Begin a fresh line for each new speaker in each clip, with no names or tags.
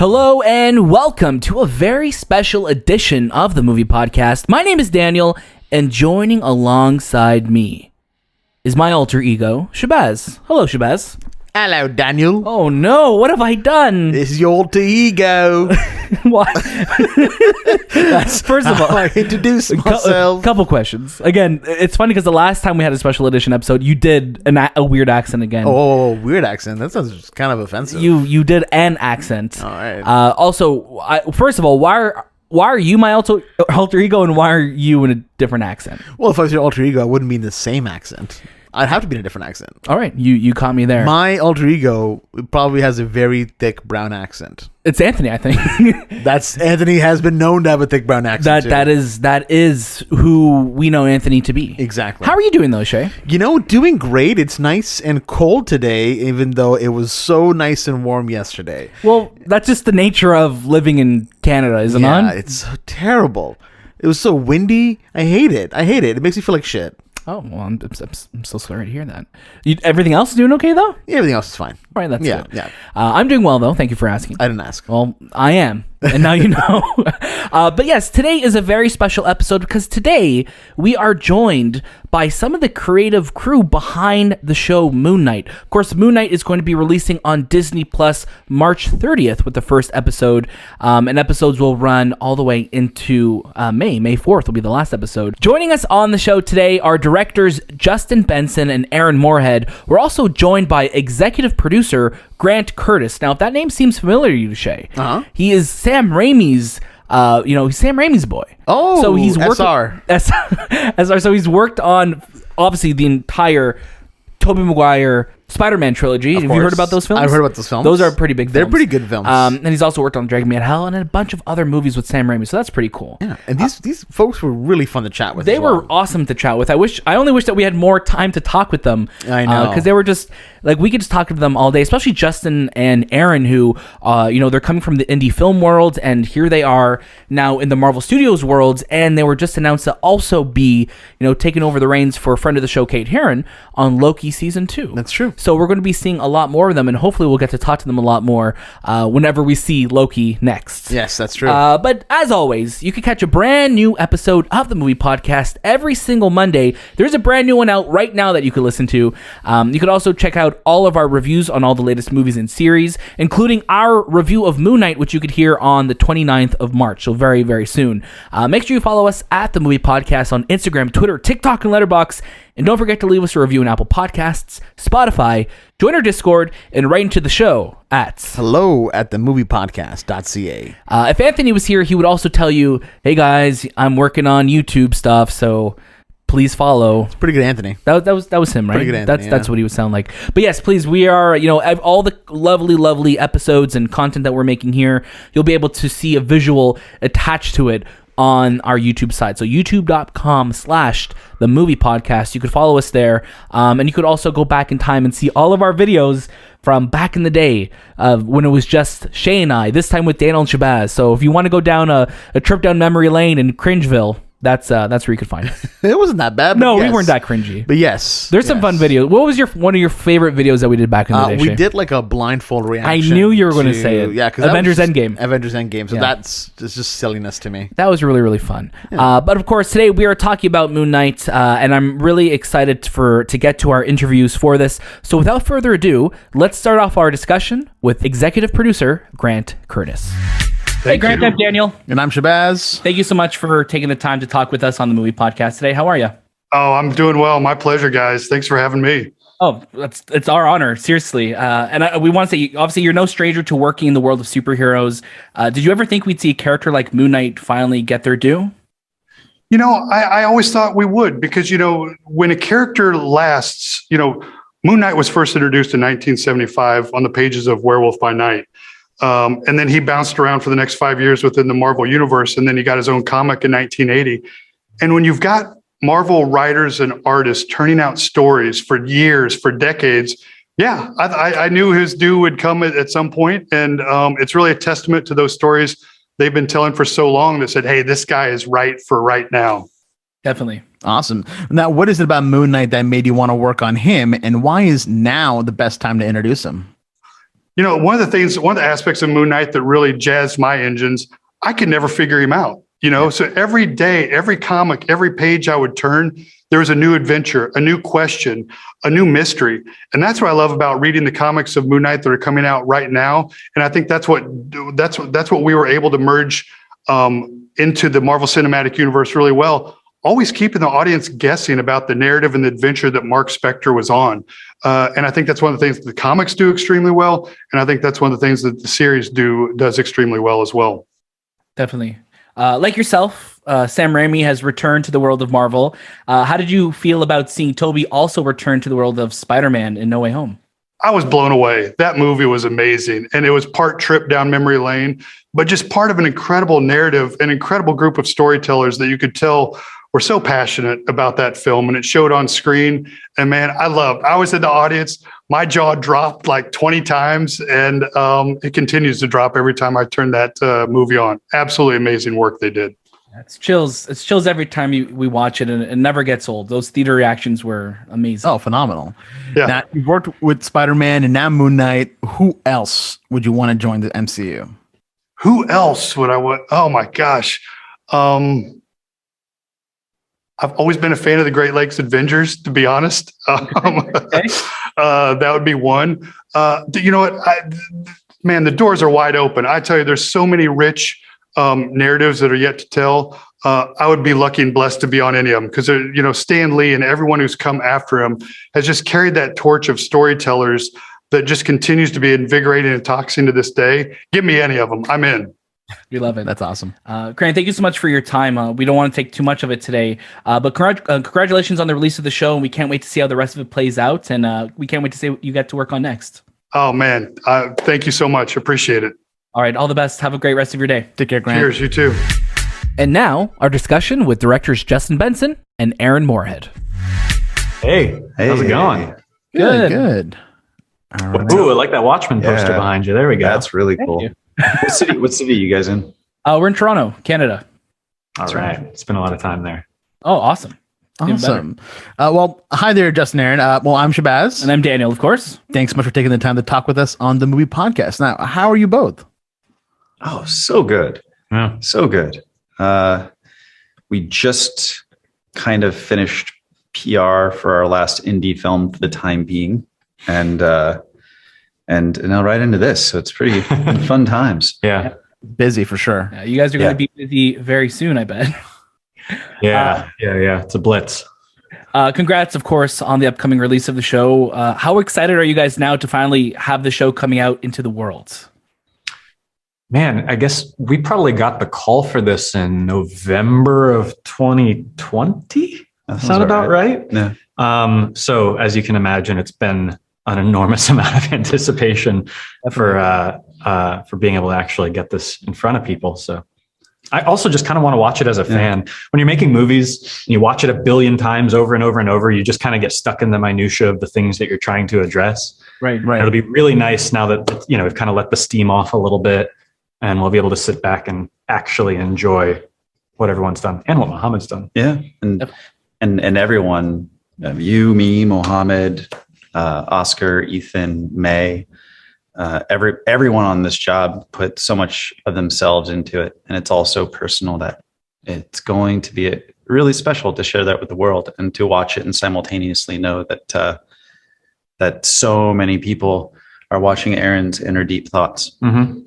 Hello and welcome to a very special edition of the Movie Podcast. My name is Daniel, and joining alongside me is my alter ego, Shahbaz. Hello, Shahbaz.
Hello, Daniel.
Oh no, what have I done?
This is your alter ego.
What? First of all,
I introduce myself.
Couple questions. Again, it's funny because the last time we had a special edition episode, you did a weird accent again.
Oh, weird accent. That sounds kind of offensive.
You did an accent.
All right.
Also, first of all, why are you my alter ego, and why are you in a different accent?
Well, if I was your alter ego, I wouldn't be in the same accent. I'd have to be in a different accent.
All right, you caught me there.
My alter ego probably has a very thick brown accent.
It's Anthony, I think.
Anthony has been known to have a thick brown accent.
That is who we know Anthony to be.
Exactly.
How are you doing though, Shay?
Doing great. It's nice and cold today, even though it was so nice and warm yesterday.
Well, that's just the nature of living in Canada, isn't it?
Yeah, it's so terrible. It was so windy. I hate it. It makes me feel like shit.
Oh, well, I'm so sorry to hear that. Everything else is doing okay, though?
Yeah, everything else is fine.
All right, that's good.
Yeah.
I'm doing well, though. Thank you for asking.
I didn't ask.
Well, I am. And now you know. But yes, today is a very special episode because today we are joined by some of the creative crew behind the show Moon Knight. Of course, Moon Knight is going to be releasing on Disney Plus March 30th with the first episode. And episodes will run all the way into May. May 4th will be the last episode. Joining us on the show today are directors Justin Benson and Aaron Moorhead. We're also joined by executive producer Grant Curtis. Now, if that name seems familiar to you, Shay, he is Sam Raimi's he's Sam Raimi's boy.
Oh,
so he's worked
SR.
SR. So he's worked on obviously the entire Tobey Maguire Spider-Man trilogy. Have you heard about those films?
I've heard about those films.
Those are pretty big films.
They're pretty good films.
And he's also worked on Dragon Me to Hell and a bunch of other movies with Sam Raimi. So that's pretty cool.
Yeah, and these folks were really fun to chat with.
They were awesome to chat with. I only wish that we had more time to talk with them.
I know,
because they were just like, we could just talk to them all day. Especially Justin and Aaron, who they're coming from the indie film world, and here they are now in the Marvel Studios world, and they were just announced to also be taking over the reins for a friend of the show, Kate Herron, on Loki season 2.
That's true.
So we're going to be seeing a lot more of them, and hopefully we'll get to talk to them a lot more whenever we see Loki next.
Yes, that's true.
But as always, you can catch a brand new episode of the Movie Podcast every single Monday. There's a brand new one out right now that you could listen to. You could also check out all of our reviews on all the latest movies and series, including our review of Moon Knight, which you could hear on the 29th of March, so very, very soon. Make sure you follow us at the Movie Podcast on Instagram, Twitter, TikTok, and Letterboxd. And don't forget to leave us a review on Apple Podcasts, Spotify, join our Discord, and write into the show at
hello@TheMoviePodcast.ca.
If Anthony was here, he would also tell you, hey guys, I'm working on YouTube stuff, so please follow.
It's pretty good, Anthony.
That was him, right?
Pretty good, Anthony,
That's what he would sound like. But yes, please, we are, all the lovely episodes and content that we're making here, you'll be able to see a visual attached to it on our YouTube site. So youtube.com/TheMoviePodcast. You could follow us there. And you could also go back in time and see all of our videos from back in the day when it was just Shay and I, this time with Daniel and Shahbaz. So if you want to go down a trip down memory lane in Cringeville, that's where you could find us.
It wasn't that bad.
No, we weren't that cringy.
But yes.
There's some fun videos. What was one of your favorite videos that we did back in the day,
We
Shay?
did like a blindfold reaction.
I knew you were going to say it.
Yeah, because
Avengers Endgame.
So that's just silliness to me.
That was really, really fun. Yeah. But of course, today we are talking about Moon Knight, and I'm really excited to get to our interviews for this. So without further ado, let's start off our discussion with executive producer Grant Curtis. Hey, Grant, I'm Daniel.
And I'm Shahbaz.
Thank you so much for taking the time to talk with us on the Movie Podcast today. How are you?
Oh, I'm doing well. My pleasure, guys. Thanks for having me.
Oh, it's our honor, seriously. And we want to say, obviously, you're no stranger to working in the world of superheroes. Did you ever think we'd see a character like Moon Knight finally get their due?
I always thought we would because, when a character lasts, Moon Knight was first introduced in 1975 on the pages of Werewolf by Night. And then he bounced around for the next 5 years within the Marvel universe. And then he got his own comic in 1980. And when you've got Marvel writers and artists turning out stories for years, for decades, I knew his due would come at some point. And it's really a testament to those stories they've been telling for so long that said, hey, this guy is right for right now.
Definitely.
Awesome. Now, what is it about Moon Knight that made you want to work on him? And why is now the best time to introduce him?
one of the aspects of Moon Knight that really jazzed my engines, I could never figure him out. So every day, every comic, every page I would turn, there was a new adventure, a new question, a new mystery. And that's what I love about reading the comics of Moon Knight that are coming out right now. And I think that's what we were able to merge into the Marvel Cinematic Universe really well, always keeping the audience guessing about the narrative and the adventure that Mark Spector was on. And I think that's one of the things that the comics do extremely well. And I think that's one of the things that the series does extremely well as well.
Definitely. Like yourself, Sam Raimi has returned to the world of Marvel. How did you feel about seeing Tobey also return to the world of Spider-Man in No Way Home?
I was blown away. That movie was amazing. And it was part trip down memory lane, but just part of an incredible narrative, an incredible group of storytellers that you could tell were so passionate about that film, and it showed on screen. And man, I was in the audience. My jaw dropped like 20 times, and it continues to drop every time I turn that movie on. Absolutely amazing work they did.
It's chills. It's chills every time we watch it, and it never gets old. Those theater reactions were amazing.
Oh, phenomenal.
Yeah.
Now, you've worked with Spider-Man and now Moon Knight. Who else would you want to join the MCU?
Who else would I want? Oh my gosh. I've always been a fan of the Great Lakes Avengers, to be honest.
Okay.
That would be one. You know what? Man, the doors are wide open. I tell you, there's so many rich narratives that are yet to tell. I would be lucky and blessed to be on any of them because, Stan Lee and everyone who's come after him has just carried that torch of storytellers that just continues to be invigorating and toxic to this day. Give me any of them. I'm in.
We love it.
That's awesome.
Grant, thank you so much for your time. We don't want to take too much of it today, but congratulations on the release of the show, and we can't wait to see how the rest of it plays out, and we can't wait to see what you get to work on next.
Oh, man. Thank you so much. Appreciate it.
All right. All the best. Have a great rest of your day.
Take care, Grant.
Cheers. You too.
And now, our discussion with directors Justin Benson and Aaron Moorhead.
Hey, how's it going?
Good. All right.
Ooh, I like that Watchmen poster behind you. There we go.
That's really cool. What city you guys in?
We're in Toronto, Canada.
All right. Spent a lot of time there.
Oh, awesome.
Awesome. Well, hi there, Justin, Aaron. Well, I'm Shahbaz.
And I'm Daniel, of course.
Thanks so much for taking the time to talk with us on the Movie Podcast. Now, how are you both?
Oh, so good.
Yeah.
So good. We just kind of finished PR for our last indie film for the time being. And now right into this. So it's pretty fun times.
Yeah.
Busy for sure.
Yeah, you guys are going to be busy very soon, I bet.
Yeah. It's a blitz.
Congrats, of course, on the upcoming release of the show. How excited are you guys now to finally have the show coming out into the world?
Man, I guess we probably got the call for this in November of 2020. Sound about right?
Yeah.
So as you can imagine, it's been an enormous amount of anticipation for being able to actually get this in front of people. So I also just kind of want to watch it as a fan. When you're making movies, you watch it a billion times over and over and over, you just kind of get stuck in the minutia of the things that you're trying to address.
Right.
It'll be really nice now that, we've kind of let the steam off a little bit, and we'll be able to sit back and actually enjoy what everyone's done and what Mohammed's done.
Yeah. And everyone, you, me, Mohammed, Oscar, Ethan, May, everyone on this job put so much of themselves into it. And it's also personal that it's going to be really special to share that with the world and to watch it and simultaneously know that so many people are watching Aaron's inner deep thoughts.
Mm-hmm.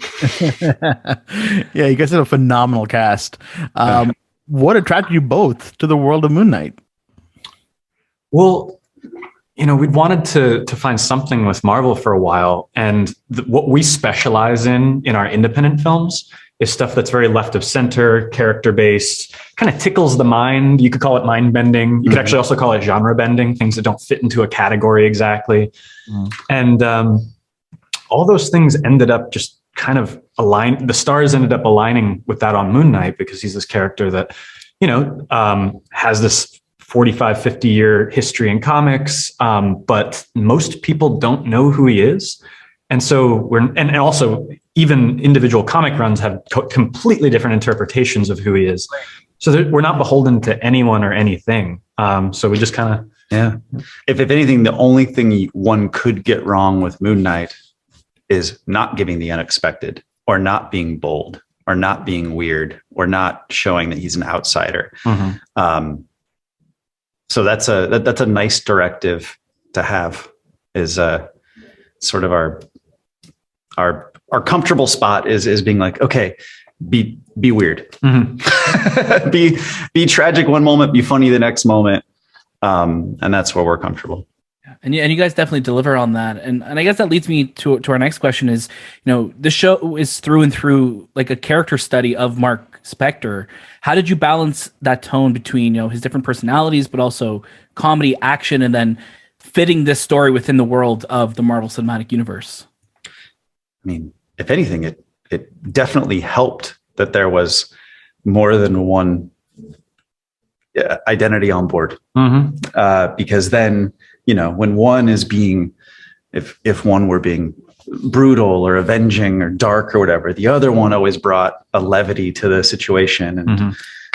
Yeah, you guys had a phenomenal cast. What attracted you both to the world of Moon Knight?
Well, we'd wanted to find something with Marvel for a while. And what we specialize in our independent films is stuff that's very left of center, character based, kind of tickles the mind. You could call it mind bending. You could actually also call it genre bending, things that don't fit into a category exactly. And all those things ended up just kind of the stars ended up aligning with that on Moon Knight, because he's this character that, has this 45, 50 year history in comics. But most people don't know who he is. And so and also even individual comic runs have completely different interpretations of who he is. So we're not beholden to anyone or anything. So we just kind of,
If anything, the only thing one could get wrong with Moon Knight is not giving the unexpected, or not being bold, or not being weird, or not showing that he's an outsider. So that's a nice directive to have, is sort of our comfortable spot is being like, okay, be weird, be tragic one moment, be funny the next moment. And that's where we're comfortable.
And you guys definitely deliver on that. And I guess that leads me to our next question is, the show is through and through like a character study of Mark Spector. How did you balance that tone between, his different personalities, but also comedy, action, and then fitting this story within the world of the Marvel Cinematic Universe?
I mean, if anything, it definitely helped that there was more than one identity on board. Because then, when one is being, if one were being brutal or avenging or dark or whatever, the other one always brought a levity to the situation.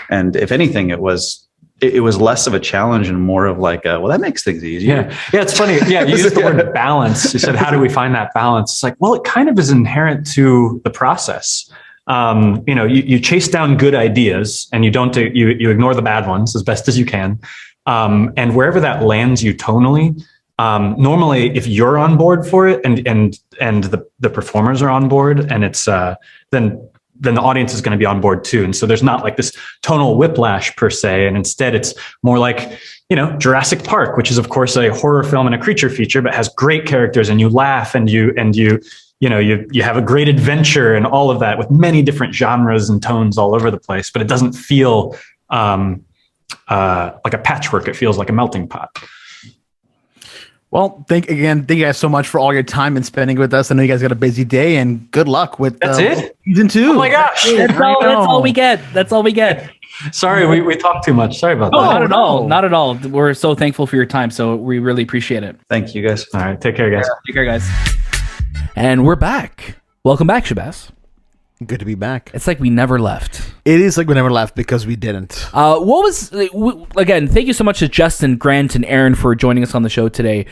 And if anything, it was less of a challenge and more of like, well, that makes things easier.
Yeah. It's funny. Yeah. You used the word balance. You said, how do we find that balance? It's like, well, it kind of is inherent to the process. You chase down good ideas and you ignore the bad ones as best as you can. And wherever that lands you tonally, normally if you're on board for it and the performers are on board, and it's, then the audience is going to be on board too. And so there's not like this tonal whiplash per se. And instead it's more like, Jurassic Park, which is of course a horror film and a creature feature, but has great characters, and you laugh and you have a great adventure and all of that with many different genres and tones all over the place, but it doesn't feel like a patchwork. It feels like a melting pot.
Well, thank you guys so much for all your time and spending with us. I know you guys got a busy day, and good luck with
That's it?
season 2.
Oh my gosh.
That's all we get. That's all we get.
Sorry, we talked too much. Sorry about that.
Not at all. Not at all. We're so thankful for your time. So we really appreciate it.
Thank you, guys.
All right. Take care, guys.
Take care, guys. And we're back. Welcome back, Shahbaz.
Good to be back.
It's like we never left.
It is like we never left because we didn't.
Again, thank you so much to Justin, Grant, and Aaron for joining us on the show today.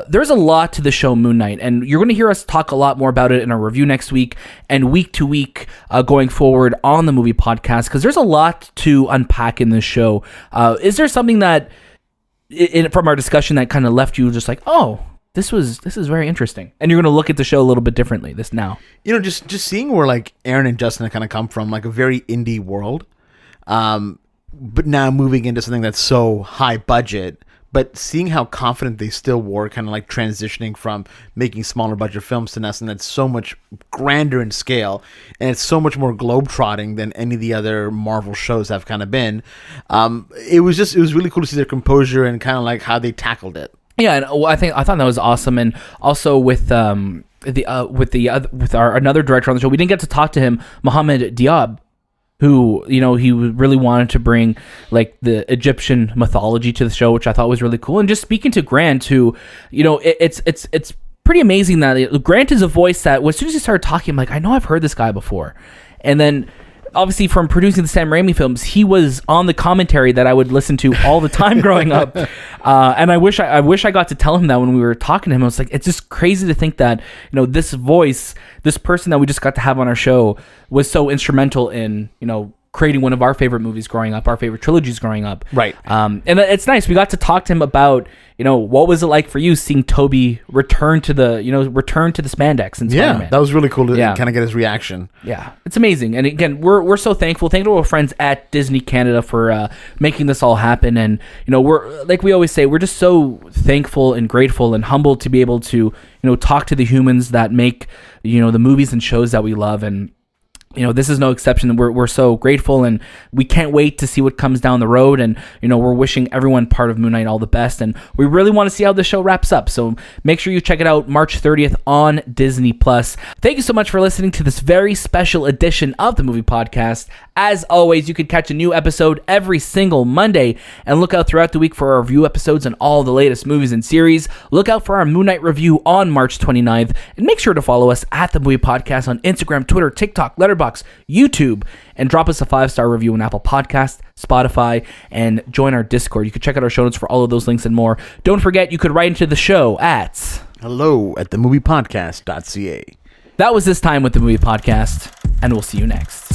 There's a lot to the show Moon Knight, and you're going to hear us talk a lot more about it in our review next week and week to week going forward on the movie podcast, because there's a lot to unpack in this show. Is there something that, from our discussion, that kind of left you just like, oh, this is very interesting, and you're going to look at the show a little bit differently this now?
Just seeing where like Aaron and Justin kind of come from, like a very indie world, but now moving into something that's so high budget, but seeing how confident they still were, kind of like transitioning from making smaller budget films to something that's so much grander in scale, and it's so much more globetrotting than any of the other Marvel shows have kind of been. It was really cool to see their composure and kind of like how they tackled it.
Yeah, and I thought that was awesome, and also with our another director on the show, we didn't get to talk to him, Mohamed Diab, who he really wanted to bring like the Egyptian mythology to the show, which I thought was really cool. And just speaking to Grant, who it's pretty amazing that Grant is a voice that as soon as he started talking, I'm like, I know I've heard this guy before, and then. Obviously, from producing the Sam Raimi films, he was on the commentary that I would listen to all the time growing up. And I wish I got to tell him that when we were talking to him. I was like, it's just crazy to think that this voice, this person that we just got to have on our show, was so instrumental in creating one of our favorite movies growing up, our favorite trilogies growing up.
Right.
And it's nice. We got to talk to him about, what was it like for you seeing Toby return to the spandex and Spider-Man.
Yeah, that was really cool to kind of get his reaction.
Yeah, it's amazing. And again, we're so thankful. Thank you to our friends at Disney Canada for making this all happen. And, we're, like we always say, we're just so thankful and grateful and humbled to be able to, talk to the humans that make, the movies and shows that we love. And, this is no exception. We're so grateful, and we can't wait to see what comes down the road. And, we're wishing everyone part of Moon Knight all the best. And we really want to see how the show wraps up. So make sure you check it out March 30th on Disney+. Thank you so much for listening to this very special edition of the Movie Podcast. As always, you can catch a new episode every single Monday, and look out throughout the week for our review episodes on all the latest movies and series. Look out for our Moon Knight review on March 29th, and make sure to follow us at The Movie Podcast on Instagram, Twitter, TikTok, Letterboxd, YouTube, and drop us a 5-star review on Apple Podcasts, Spotify, and join our Discord. You can check out our show notes for all of those links and more. Don't forget, you could write into the show at
Hello at TheMoviePodcast.ca.
That was this time with the movie podcast, and we'll see you next.